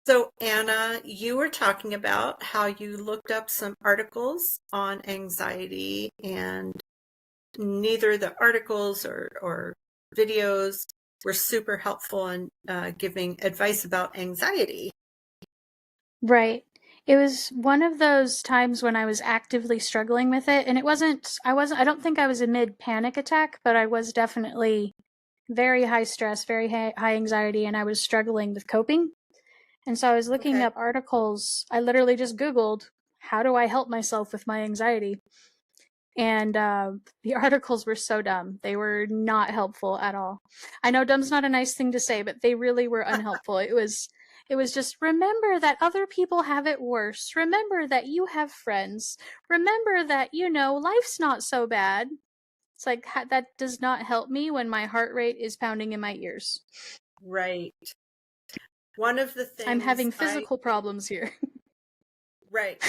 So, Anna, you were talking about how you looked up some articles on anxiety, and neither the articles or videos were super helpful in giving advice about anxiety. Right. It was one of those times when I was actively struggling with it, and I don't think I was a mid panic attack, but I was definitely very high stress, very high anxiety, and I was struggling with coping. And so I was looking Okay. up articles. I literally just Googled, how do I help myself with my anxiety? And the articles were so dumb. They were not helpful at all. I know dumb's not a nice thing to say, but they really were unhelpful. It was just remember that other people have it worse. Remember that you have friends. Remember that life's not so bad. It's like that does not help me when my heart rate is pounding in my ears. Right. One of the I'm things having physical problems here. right.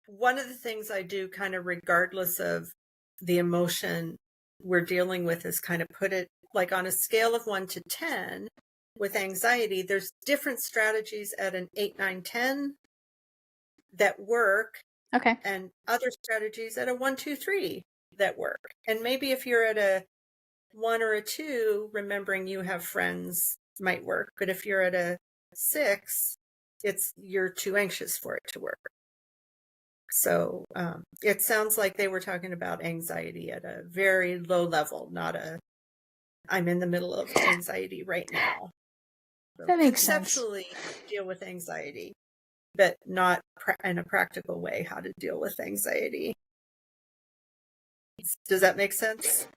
One of the things I do kind of regardless of the emotion we're dealing with is kind of put it like on a scale of 1 to 10 with anxiety. There's different strategies at an 8, 9, 10 that work, Okay. and other strategies at a 1, 2, 3 that work. And maybe if you're at a 1 or a 2, remembering you have friends might work. But if you're at a 6, you're too anxious for it to work. So it sounds like they were talking about anxiety at a very low level, not I'm in the middle of anxiety right now. So That makes sense. conceptually deal with anxiety, but not in a practical way how to deal with anxiety. Does that make sense?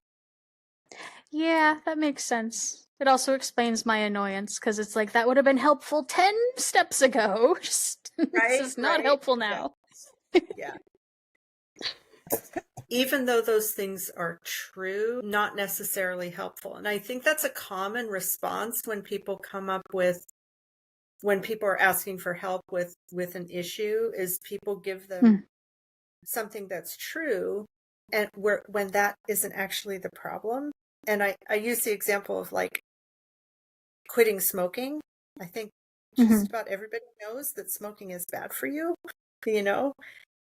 Yeah, that makes sense. It also explains my annoyance because it's like that would have been helpful 10 steps ago. Just, this Right, is not right. helpful Yeah, now. yeah. Even though those things are true, not necessarily helpful. And I think that's a common response when people when people are asking for help with an issue, is people give them Hmm. something that's true, and when that isn't actually the problem. And I use the example of like quitting smoking. I think Hmm. just about everybody knows that smoking is bad for you, you know?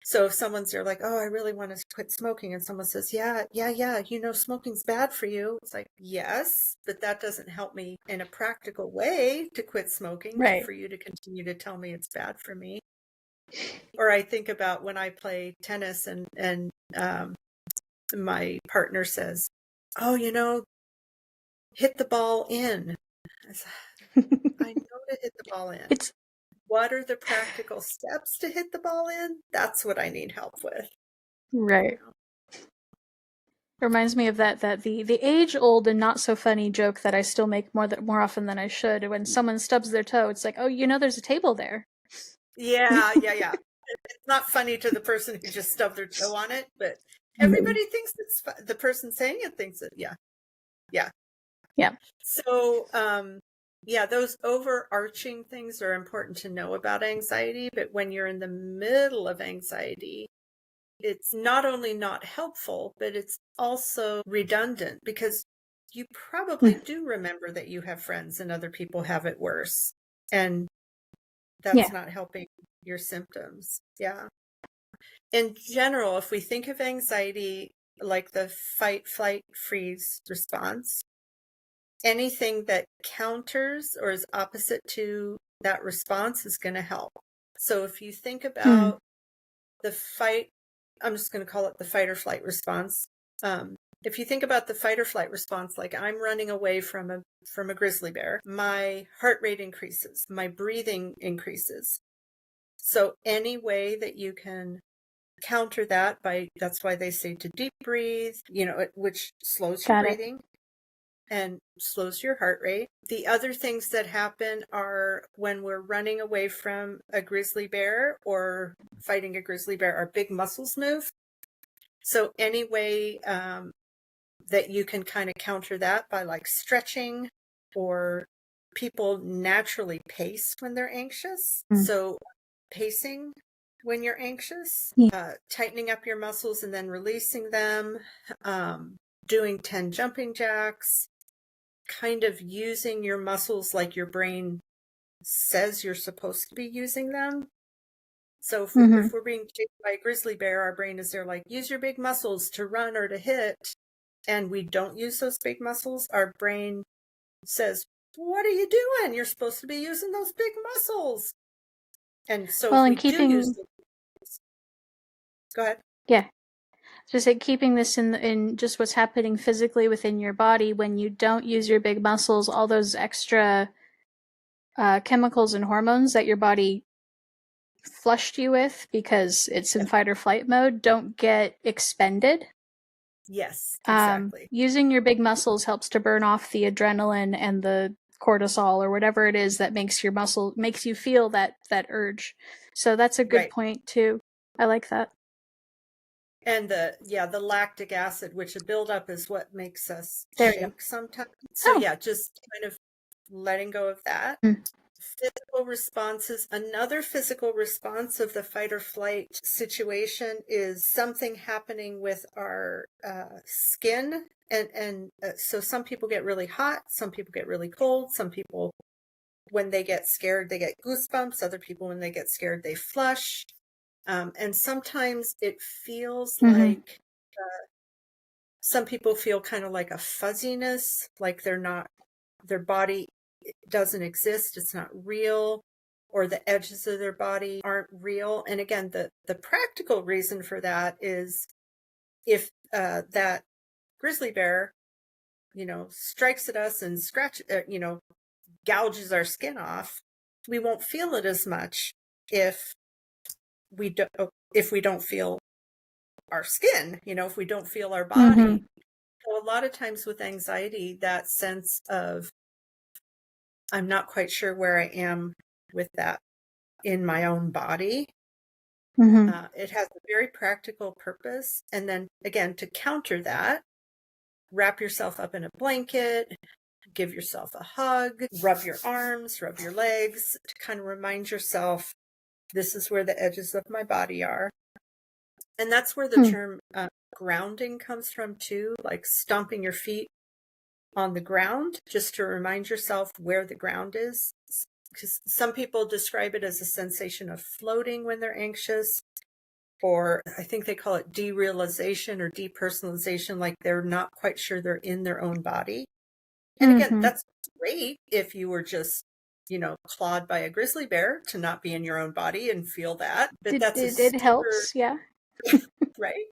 So if someone's there like, oh, I really want to quit smoking, and someone says, yeah, smoking's bad for you. It's like, yes, but that doesn't help me in a practical way to quit smoking, Right. for you to continue to tell me it's bad for me. Or I think about when I play tennis and my partner says, oh, hit the ball in. I know to hit the ball in. It's What are the practical steps to hit the ball in? That's what I need help with. right. It reminds me of the age old and not so funny joke that I still make more often than I should. When someone stubs their toe, it's like, oh, there's a table there. Yeah. It's not funny to the person who just stubbed their toe on it, but everybody thinks the person saying it thinks it. Yeah. Yeah. So, yeah, those overarching things are important to know about anxiety, but when you're in the middle of anxiety, it's not only not helpful, but it's also redundant, because you probably do remember that you have friends and other people have it worse. And that's Yeah. not helping your symptoms. Yeah. In general, if we think of anxiety like the fight, flight, freeze response, anything that counters or is opposite to that response is going to help. So if you think Hmm. about the fight, I'm just going to call it the fight or flight response. If you think about the fight or flight response, like I'm running away from a grizzly bear, my heart rate increases, my breathing increases. So any way that you can counter that that's why they say to deep breathe, which slows your Got it. breathing and slows your heart rate. The other things that happen are when we're running away from a grizzly bear or fighting a grizzly bear, our big muscles move. So any way that you can kind of counter that by like stretching, or people naturally pace when they're anxious. Mm. So pacing when you're anxious, Yeah. tightening up your muscles and then releasing them, doing 10 jumping jacks, kind of using your muscles like your brain says you're supposed to be using them. So if we're being chased by a grizzly bear, our brain is there like, use your big muscles to run or to hit, and we don't use those big muscles, our brain says, what are you doing? You're supposed to be using those big muscles. And so Well, if and we do use keeping, them, go ahead. yeah, just like keeping this in just what's happening physically within your body when you don't use your big muscles, all those extra chemicals and hormones that your body flushed you with because it's in fight or flight mode don't get expended. Yes, exactly. Using your big muscles helps to burn off the adrenaline and the cortisol or whatever it is that makes you feel that urge. So that's a good Right. point too. I like that. And the lactic acid, which a buildup is what makes us There you go. shake sometimes. So Oh. yeah, just kind of letting go of that. Mm. Physical responses. Another physical response of the fight or flight situation is something happening with our skin. And so some people get really hot, some people get really cold, some people, when they get scared, they get goosebumps. Other people, when they get scared, they flush. And sometimes it feels like some people feel kind of like a fuzziness, like their body doesn't exist, it's not real, or the edges of their body aren't real. And again, the practical reason for that is if that grizzly bear, strikes at us and gouges our skin off, we won't feel it as much if we don't feel our skin, if we don't feel our body. So a lot of times with anxiety, that sense of I'm not quite sure where I am with that in my own body. It has a very practical purpose. And then again, to counter that, wrap yourself up in a blanket, give yourself a hug, rub your arms, rub your legs, to kind of remind yourself, this is where the edges of my body are. And that's where the term grounding comes from too, like stomping your feet on the ground, just to remind yourself where the ground is. Because some people describe it as a sensation of floating when they're anxious, or I think they call it derealization or depersonalization, like they're not quite sure they're in their own body. And again, that's great if you were just, clawed by a grizzly bear, to not be in your own body and feel that. But that's a It super, helps, yeah. right?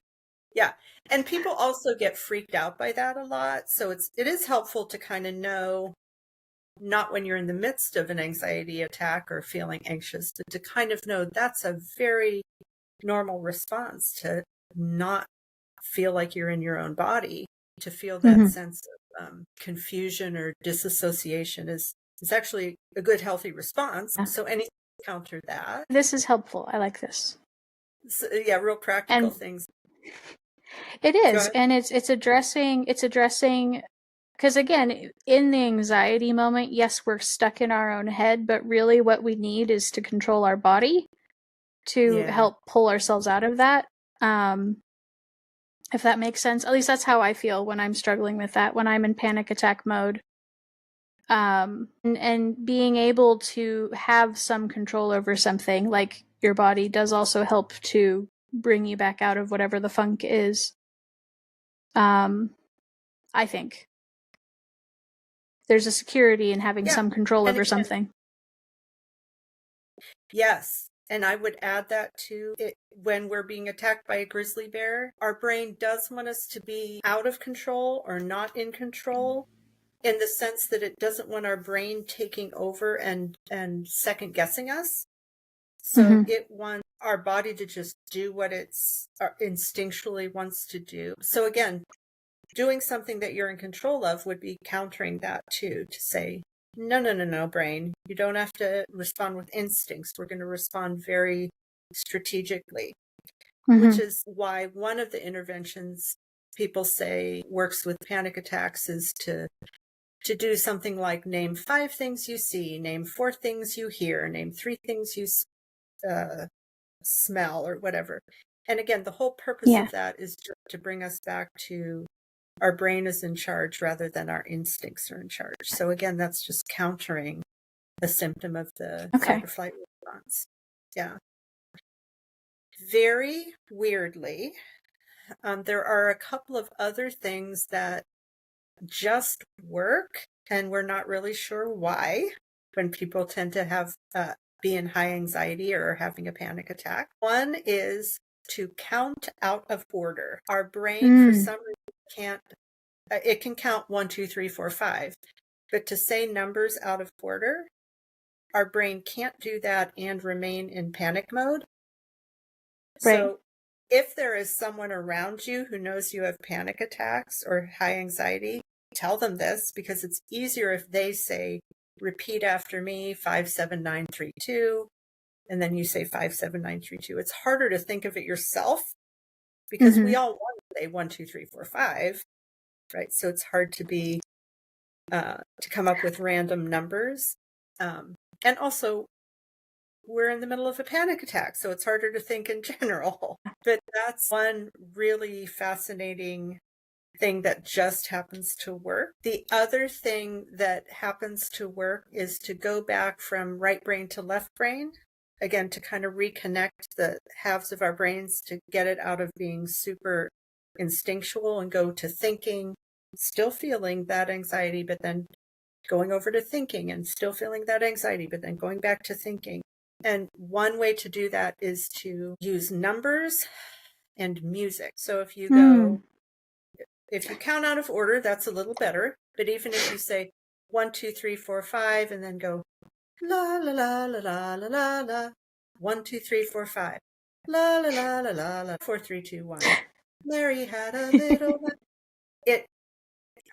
Yeah. And people also get freaked out by that a lot. So it is helpful to kind of know, not when you're in the midst of an anxiety attack or feeling anxious, but to kind of know that's a very normal response, to not feel like you're in your own body, to feel that sense of confusion or disassociation is actually a good, healthy response. Yeah. So anything to counter that. This is helpful. I like this. So, yeah, real practical things. It is, and it's addressing because again, in the anxiety moment, yes, we're stuck in our own head, but really what we need is to control our body to help pull ourselves out of that. If that makes sense. At least that's how I feel when I'm struggling with that, when I'm in panic attack mode. And being able to have some control over something like your body does also help to bring you back out of whatever the funk is. I think there's a security in having some control over something. Yes. And I would add that too. When we're being attacked by a grizzly bear, our brain does want us to be out of control or not in control, in the sense that it doesn't want our brain taking over and second guessing us. So it wants our body to just do what it's instinctually wants to do. So again, doing something that you're in control of would be countering that too, to say, no, brain, you don't have to respond with instincts. We're going to respond very strategically, which is why one of the interventions people say works with panic attacks is to do something like name 5 things you see, name 4 things you hear, name 3 things you smell, or whatever. And again, the whole purpose of that is to bring us back to our brain is in charge rather than our instincts are in charge. So again, that's just countering a symptom of the Okay. fight or flight response. Yeah. Very weirdly, there are a couple of other things that just work, and we're not really sure why when people tend to have be in high anxiety or having a panic attack. One is to count out of order. Our brain, for some reason, can't. It can count 1, 2, 3, 4, 5, but to say numbers out of order, our brain can't do that and remain in panic mode. Right. So if there is someone around you who knows you have panic attacks or high anxiety, tell them this, because it's easier if they say, repeat after me, 57932, and then you say 57932. It's harder to think of it yourself because we all want to say 1, 2, 3, 4, 5, right? So it's hard to be to come up with random numbers. And also, we're in the middle of a panic attack, so it's harder to think in general. But that's one really fascinating thing that just happens to work. The other thing that happens to work is to go back from right brain to left brain, again, to kind of reconnect the halves of our brains to get it out of being super instinctual and go to thinking, still feeling that anxiety, but then going over to thinking and still feeling that anxiety, but then going back to thinking. And one way to do that is to use numbers and music. So if you go, if you count out of order, that's a little better. But even if you say 1, 2, 3, 4, 5, and then go la la la la la la la la, 1, 2, 3, 4, 5, la la la la la la, 4, 3, 2, 1. Mary had a little.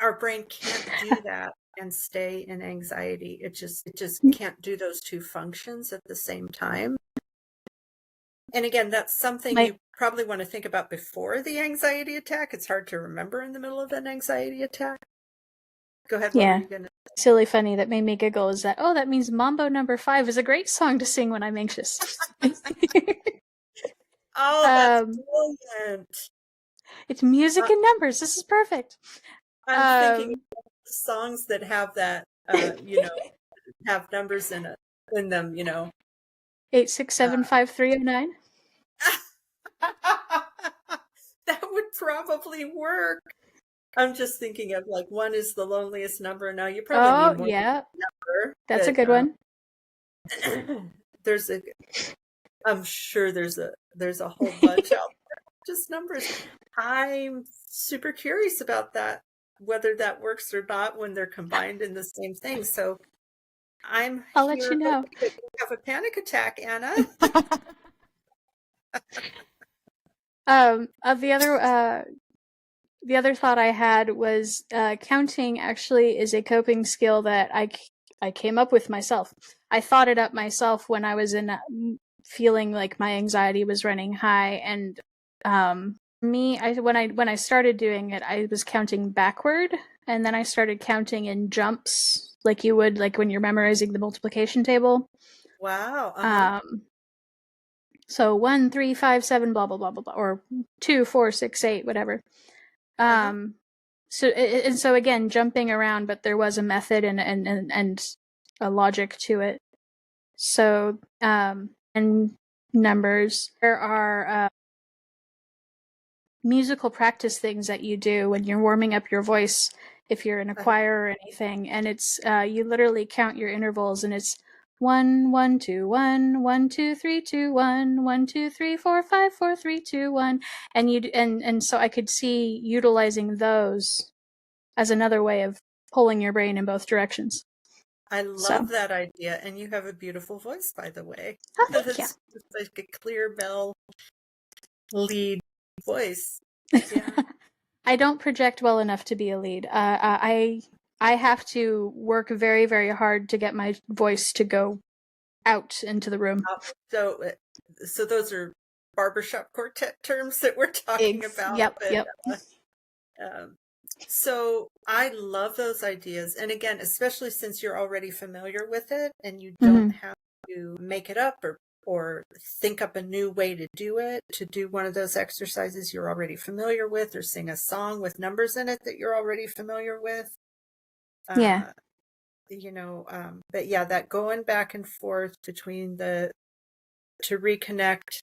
Our brain can't do that and stay in anxiety. It just can't do those two functions at the same time. And again, that's something you probably want to think about before the anxiety attack. It's hard to remember in the middle of an anxiety attack. Go ahead. What were you gonna say? Silly funny that made me giggle is that, that means Mambo Number 5 is a great song to sing when I'm anxious. Oh, that's brilliant. It's music and numbers. This is perfect. I'm thinking of songs that have that, have numbers in them, 8675309. That would probably work. I'm just thinking of like 1 is the loneliest number. Now you probably mean 1 number. That's a good one. I'm sure there's a whole bunch out there, just numbers. I'm super curious about that, whether that works or not when they're combined in the same thing. So I'll let you know. You have a panic attack, Anna. The other thought I had was counting actually is a coping skill that I came up with myself. I thought it up myself when I was in feeling like my anxiety was running high, and when I started doing it, I was counting backward, and then I started counting in jumps, like you would like when you're memorizing the multiplication table. Wow. So 1, 3, 5, 7, blah blah blah blah blah, or 2, 4, 6, 8, whatever. So again, jumping around, but there was a method and a logic to it. So and numbers. There are musical practice things that you do when you're warming up your voice, if you're in a choir or anything, and it's you literally count your intervals, and it's 1 1 2 1 1 2 3 2 1 1 2 3 4 5 4 3 2 1, and so I could see utilizing those as another way of pulling your brain in both directions. I love that idea, and you have a beautiful voice, by the way. Oh, thank you. It's like a clear bell lead voice. Yeah. I don't project well enough to be a lead. I have to work very, very hard to get my voice to go out into the room. So those are barbershop quartet terms that we're talking about. Yep. So I love those ideas. And again, especially since you're already familiar with it and you don't have to make it up or think up a new way to do one of those exercises you're already familiar with, or sing a song with numbers in it that you're already familiar with. but yeah, that going back and forth between to reconnect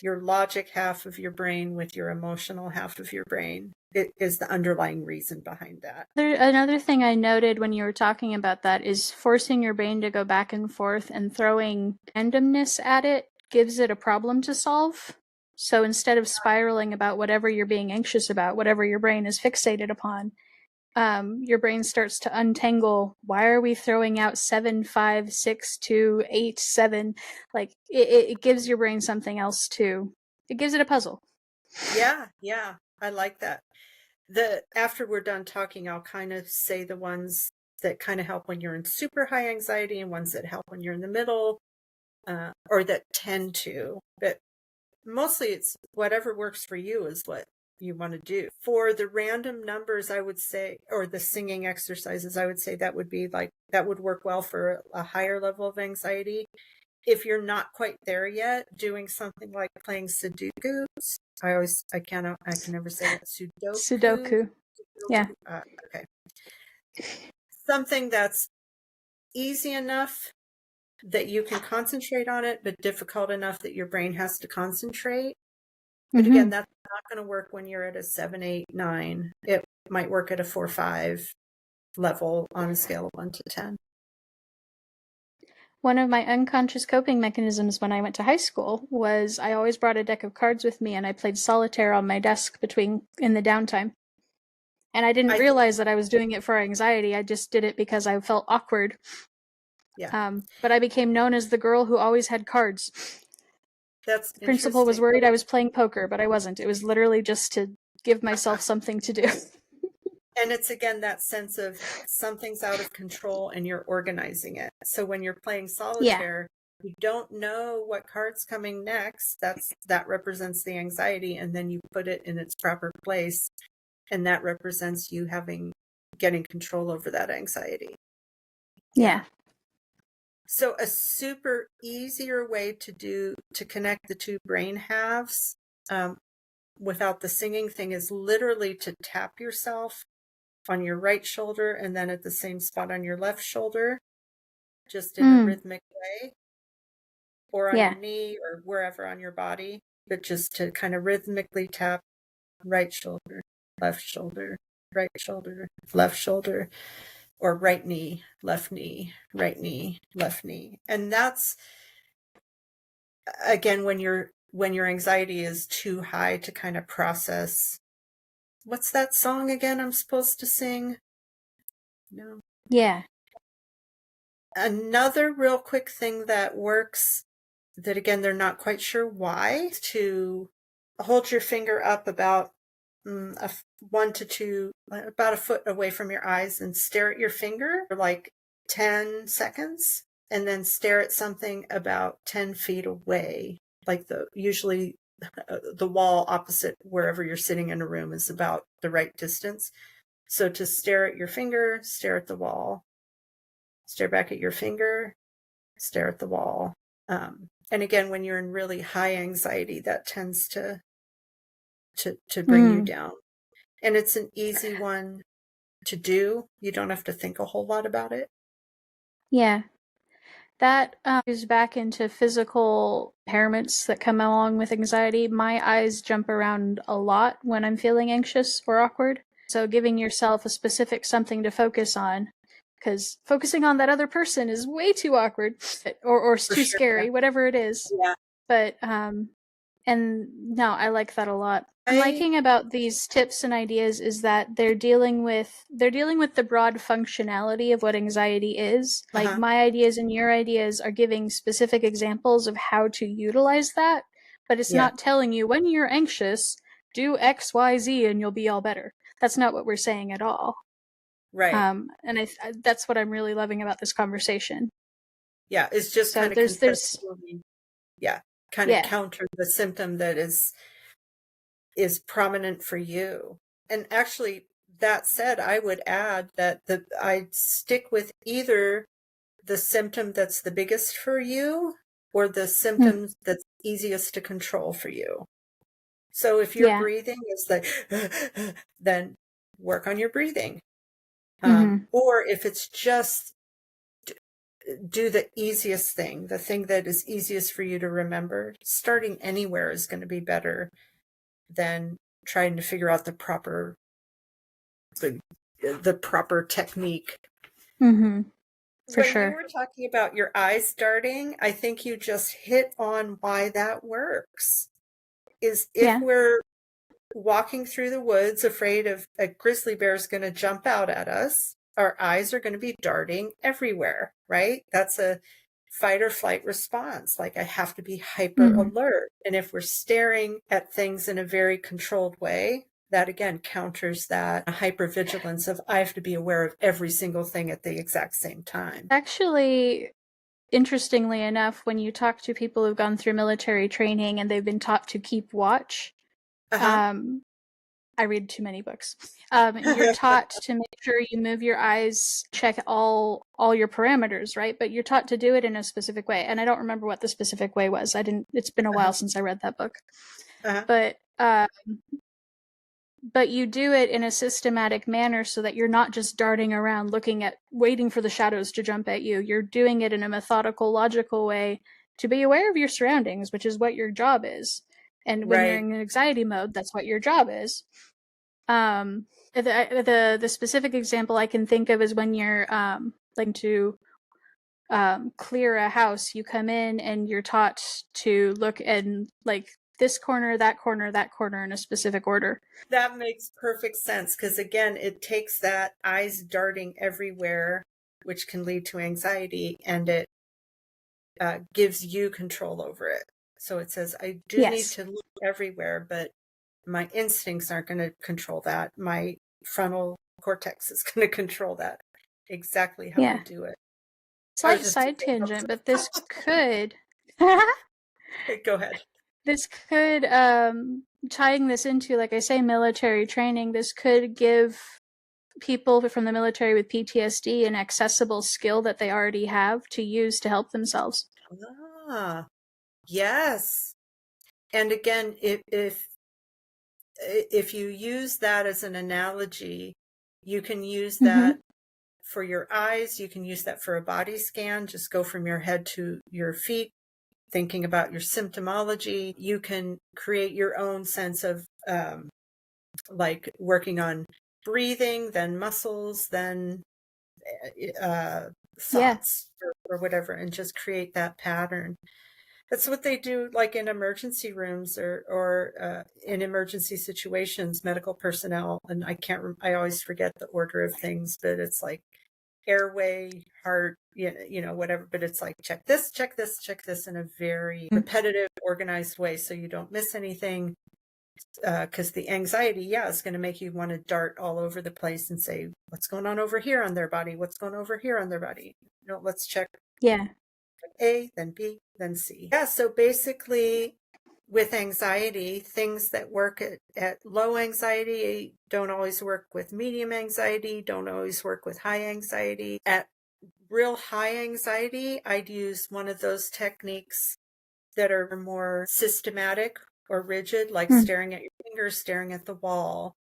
your logic half of your brain with your emotional half of your brain, it is the underlying reason behind that. Another thing I noted when you were talking about that is forcing your brain to go back and forth and throwing randomness at it gives it a problem to solve. So instead of spiraling about whatever you're being anxious about, whatever your brain is fixated upon, your brain starts to untangle. Why are we throwing out 7, 5, 6, 2, 8, 7? Like it gives your brain something else to. It gives it a puzzle. Yeah, I like that. After we're done talking, I'll kind of say the ones that kind of help when you're in super high anxiety and ones that help when you're in the middle, or that tend to. But mostly it's whatever works for you is what you want to do. For the random numbers, I would say, or the singing exercises, I would say that would work well for a higher level of anxiety. If you're not quite there yet, doing something like playing Sudokus. I can never say that. Sudoku. Sudoku. Yeah. Okay. Something that's easy enough that you can concentrate on it, but difficult enough that your brain has to concentrate. But again, that's not going to work when you're at a 7, 8, 9. It might work at a 4, 5 level on a scale of 1 to 10. One of my unconscious coping mechanisms when I went to high school was I always brought a deck of cards with me and I played solitaire on my desk in the downtime. And I didn't realize that I was doing it for anxiety. I just did it because I felt awkward. Yeah. But I became known as the girl who always had cards. That's the principal was worried I was playing poker, but I wasn't. It was literally just to give myself something to do. And it's again that sense of something's out of control and you're organizing it. So when you're playing solitaire, you don't know what card's coming next. That represents the anxiety, and then you put it in its proper place, and that represents you getting control over that anxiety. Yeah. So a super easier way to connect the two brain halves without the singing thing is literally to tap yourself on your right shoulder and then at the same spot on your left shoulder, just in a rhythmic way, or on your knee or wherever on your body, but just to kind of rhythmically tap right shoulder, left shoulder, right shoulder, left shoulder, or right knee, left knee, right knee, left knee. And that's, again, when your anxiety is too high to kind of process. What's that song again I'm supposed to sing? No. Yeah. Another real quick thing that works, that again, they're not quite sure why, to hold your finger up about 1 to 2, about a foot away from your eyes, and stare at your finger for like 10 seconds, and then stare at something about 10 feet away. Like usually the wall opposite wherever you're sitting in a room is about the right distance. So to stare at your finger, stare at the wall, stare back at your finger, stare at the wall. And again, when you're in really high anxiety, that tends to bring you down. And it's an easy one to do. You don't have to think a whole lot about it. Yeah. That goes back into physical impairments that come along with anxiety. My eyes jump around a lot when I'm feeling anxious or awkward. So giving yourself a specific something to focus on, because focusing on that other person is way too awkward or too scary, whatever it is. Yeah. But and no, I like that a lot. What I'm liking about these tips and ideas is that they're dealing with the broad functionality of what anxiety is. Like my ideas and your ideas are giving specific examples of how to utilize that, but it's not telling you when you're anxious, do X, Y, Z, and you'll be all better. That's not what we're saying at all. Right. And that's what I'm really loving about this conversation. Yeah, it's just So kind of counter the symptom that is prominent for you. And actually, that said, I would add that I'd stick with either the symptom that's the biggest for you or the symptoms that's easiest to control for you. So if your breathing is like, then work on your breathing. Or if it's just do the easiest thing, the thing that is easiest for you to remember, starting anywhere is going to be better than trying to figure out the proper technique. For When you sure. were talking about your eyes darting, I think you just hit on why that works. Is if Yeah. we're walking through the woods afraid of a grizzly bear is going to jump out at us, our eyes are going to be darting everywhere, right? That's a fight or flight response. Like I have to be hyper alert. And if we're staring at things in a very controlled way, that again counters that hypervigilance of I have to be aware of every single thing at the exact same time. Actually, interestingly enough, when you talk to people who've gone through military training and they've been taught to keep watch, I read too many books. You're taught to make sure you move your eyes, check all your parameters, right? But you're taught to do it in a specific way. And I don't remember what the specific way was. It's been a while since I read that book. But you do it in a systematic manner so that you're not just darting around waiting for the shadows to jump at you. You're doing it in a methodical, logical way to be aware of your surroundings, which is what your job is. And when you're in anxiety mode, that's what your job is. The specific example I can think of is when you're to clear a house, you come in and you're taught to look in like this corner, that corner, that corner in a specific order. That makes perfect sense because again, it takes that eyes darting everywhere, which can lead to anxiety, and it gives you control over it. So it says, I do need to look everywhere, but my instincts aren't going to control that. My frontal cortex is going to control that exactly how I do it. Slight side tangent, but this could go ahead. This could tying this into, like I say, military training, this could give people from the military with PTSD an accessible skill that they already have to use to help themselves. Yes. And again, if you use that as an analogy, you can use that for your eyes. You can use that for a body scan. Just go from your head to your feet, thinking about your symptomology. You can create your own sense of like working on breathing, then muscles, then thoughts or whatever, and just create that pattern. That's what they do, like in emergency rooms or in emergency situations, medical personnel. And I always forget the order of things, but it's like airway, heart, whatever. But it's like, check this, check this, check this in a very repetitive, organized way so you don't miss anything. Because the anxiety, is going to make you want to dart all over the place and say, what's going on over here on their body? What's going over here on their body? Let's check. A, then B, then C. Yeah, so basically with anxiety, things that work at low anxiety don't always work with medium anxiety, don't always work with high anxiety. At real high anxiety, I'd use one of those techniques that are more systematic or rigid, like staring at your fingers, staring at the wall,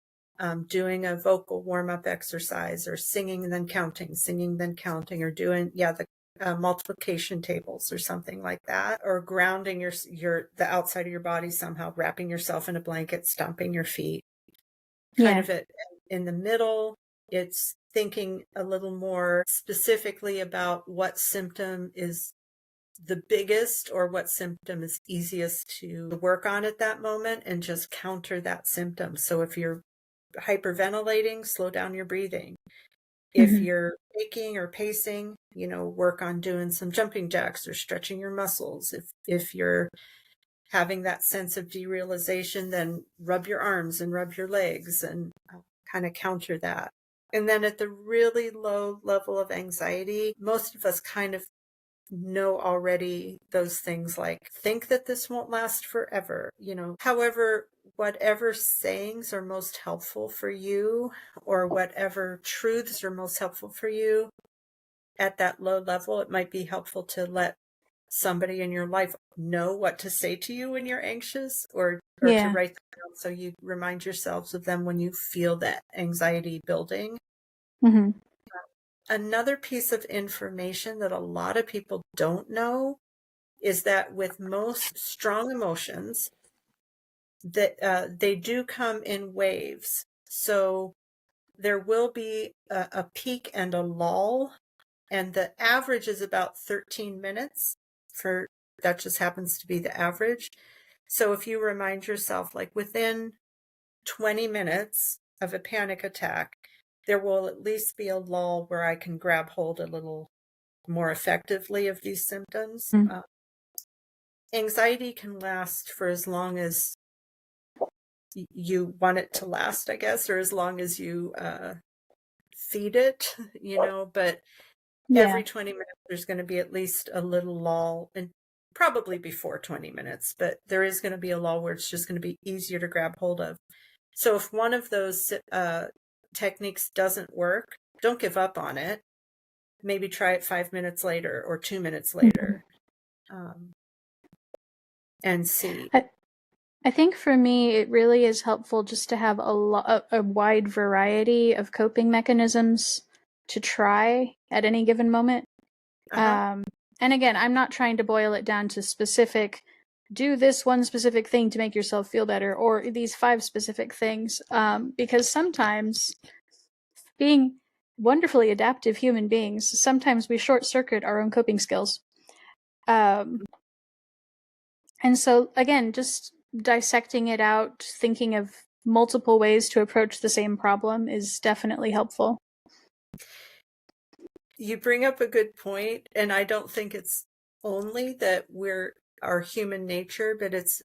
doing a vocal warm-up exercise, or singing and then counting, or doing, the multiplication tables or something like that, or grounding the outside of your body somehow, wrapping yourself in a blanket, stomping your feet. Kind of it in the middle, it's thinking a little more specifically about what symptom is the biggest or what symptom is easiest to work on at that moment and just counter that symptom. So if you're hyperventilating, slow down your breathing. If you're aching or pacing, work on doing some jumping jacks or stretching your muscles. If you're having that sense of derealization, then rub your arms and rub your legs and kind of counter that. And then at the really low level of anxiety, most of us kind of know already those things, like think that this won't last forever, However, whatever sayings are most helpful for you or whatever truths are most helpful for you at that low level, it might be helpful to let somebody in your life know what to say to you when you're anxious, or to write them down so you remind yourselves of them when you feel that anxiety building. another piece of information that a lot of people don't know is that with most strong emotions, that they do come in waves. So there will be a peak and a lull, and the average is about 13 minutes for that just happens to be the average. So if you remind yourself, like within 20 minutes of a panic attack, there will at least be a lull where I can grab hold a little more effectively of these symptoms. Mm. Anxiety can last for as long as you want it to last, I guess, or as long as you feed it, but Yeah. every 20 minutes, there's going to be at least a little lull, and probably before 20 minutes, but there is going to be a lull where it's just going to be easier to grab hold of. So if one of those techniques doesn't work, don't give up on it. Maybe try it 5 minutes later or 2 minutes later, and see. I think for me, it really is helpful just to have a wide variety of coping mechanisms to try at any given moment. Uh-huh. And again, I'm not trying to boil it down to specific, do this one specific thing to make yourself feel better, or these 5 specific things, because sometimes, being wonderfully adaptive human beings, sometimes we short circuit our own coping skills. And so, again, just dissecting it out, thinking of multiple ways to approach the same problem is definitely helpful. You bring up a good point, and I don't think it's only that we're our human nature, but it's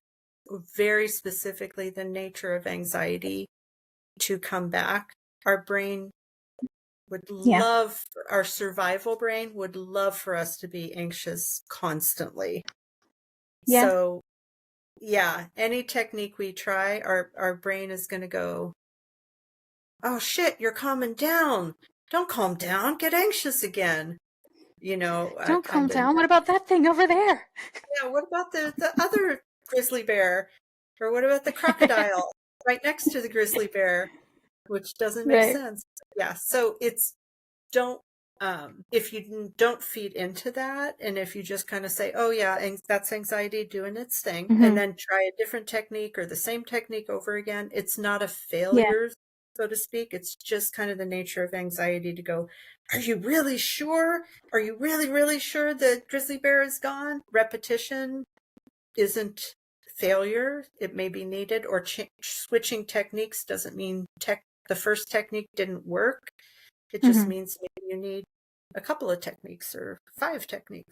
very specifically the nature of anxiety to come back. Our brain would Yeah. love, our survival brain would love for us to be anxious constantly. Yeah. So, yeah, any technique we try, our brain is going to go, oh shit, you're calming down. Don't calm down. Get anxious again. Don't calm Kind of. down. What about that thing over there? Yeah, what about the other grizzly bear? Or what about the crocodile right next to the grizzly bear? Which doesn't make Right. sense. Yeah, so it's don't if you don't feed into that, and if you just kind of say, oh yeah, and that's anxiety doing its thing, and Mm-hmm. then try a different technique or the same technique over again, it's not a Yeah. failure, so to speak. It's just kind of the nature of anxiety to go, are you really sure? Are you really, really sure the grizzly bear is gone? Repetition isn't failure. It may be needed, or switching techniques doesn't mean the first technique didn't work. It just Mm-hmm. means maybe you need a couple of techniques or 5 techniques.